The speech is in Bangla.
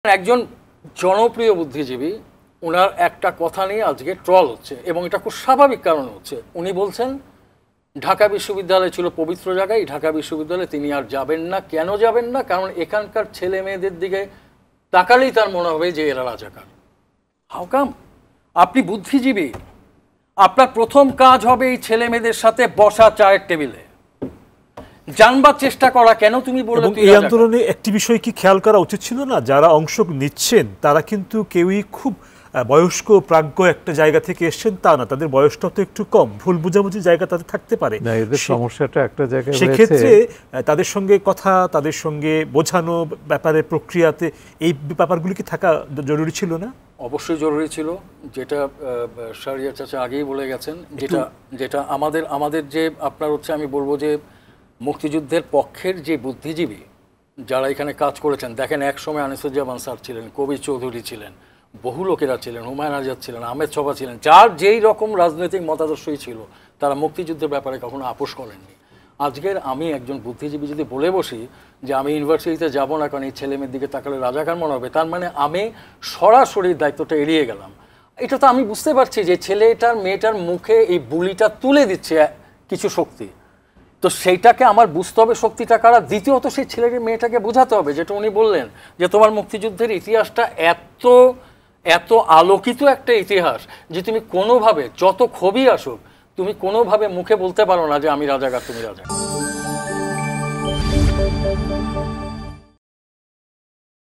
একজন জনপ্রিয় বুদ্ধিজীবী ওনার একটা কথা নিয়ে আজকে ট্রল হচ্ছে এবং এটা খুব স্বাভাবিক কারণে হচ্ছে। উনি বলছেন ঢাকা বিশ্ববিদ্যালয় ছিল পবিত্র জায়গায়, ঢাকা বিশ্ববিদ্যালয়ে তিনি আর যাবেন না। কেন যাবেন না? কারণ এখানকার ছেলে মেয়েদের দিকে তাকালেই তার মনে হবে যে এরা রাজাকার। How come? আপনি বুদ্ধিজীবী, আপনার প্রথম কাজ হবে এই ছেলে মেয়েদের সাথে বসা চায়ের টেবিলে জানবার চেষ্টা করা। কেন তুমি বললে এই আন্দোলনে একটি বিষয় কি খেয়াল করা উচিত ছিল না? যারা অংশ নিচ্ছেন তারা কিন্তু কেউই খুব বয়স্ক প্রাজ্ঞ একটা জায়গা থেকে এসেছেন তা না, তাদের বয়সটা তো একটু কম, ভুল বুঝাবুঝি জায়গা তাদের থাকতে পারে। এদের সমস্যাটা একটা জায়গায় সেক্ষেত্রে তাদের সঙ্গে কথা, তাদের সঙ্গে বোঝানো ব্যাপারে প্রক্রিয়াতে এই ব্যাপারগুলি কি থাকা জরুরি ছিল না? অবশ্যই জরুরি ছিল, যেটা শাহরিয়ার চাচা আগেই বলে গেছেন। যেটা আমাদের যে আপনার হচ্ছে, আমি বলবো যে মুক্তিযুদ্ধের পক্ষের যে বুদ্ধিজীবী যারা এখানে কাজ করেছেন, দেখেন এক সময় আনিসুজ্জামান স্যার ছিলেন, কবির চৌধুরী ছিলেন, বহু লোকেরা ছিলেন, হুমায়ুন আজাদ ছিলেন, আহমেদ ছফা ছিলেন, যার যেই রকম রাজনৈতিক মতাদর্শই ছিল তারা মুক্তিযুদ্ধের ব্যাপারে কখনো আপোষ করেননি। আজকের আমি একজন বুদ্ধিজীবী যদি বলে বসি যে আমি ইউনিভার্সিটিতে যাব না কারণ এই ছেলেমেয়ের দিকে তাকালে রাজাকার মনে হবে, তার মানে আমি সরাসরি দায়িত্বটা এড়িয়ে গেলাম। এটা তো আমি বুঝতে পারছি যে ছেলেটার মেয়েটার মুখে এই বুলিটা তুলে দিচ্ছে কিছু শক্তি, তো সেইটাকে আমার বুঝতে হবে শক্তিটা কারা। দ্বিতীয়ত সেই ছেলেকে মেয়েটাকে বোঝাতে হবে, যেটা উনি বললেন যে তোমার মুক্তিযুদ্ধের ইতিহাসটা এত আলোকিত একটা ইতিহাস যে তুমি কোনোভাবে, যত ক্ষোভই আসুক, তুমি কোনোভাবে মুখে বলতে পারো না যে আমি রাজাকার, তুমি রাজাকার।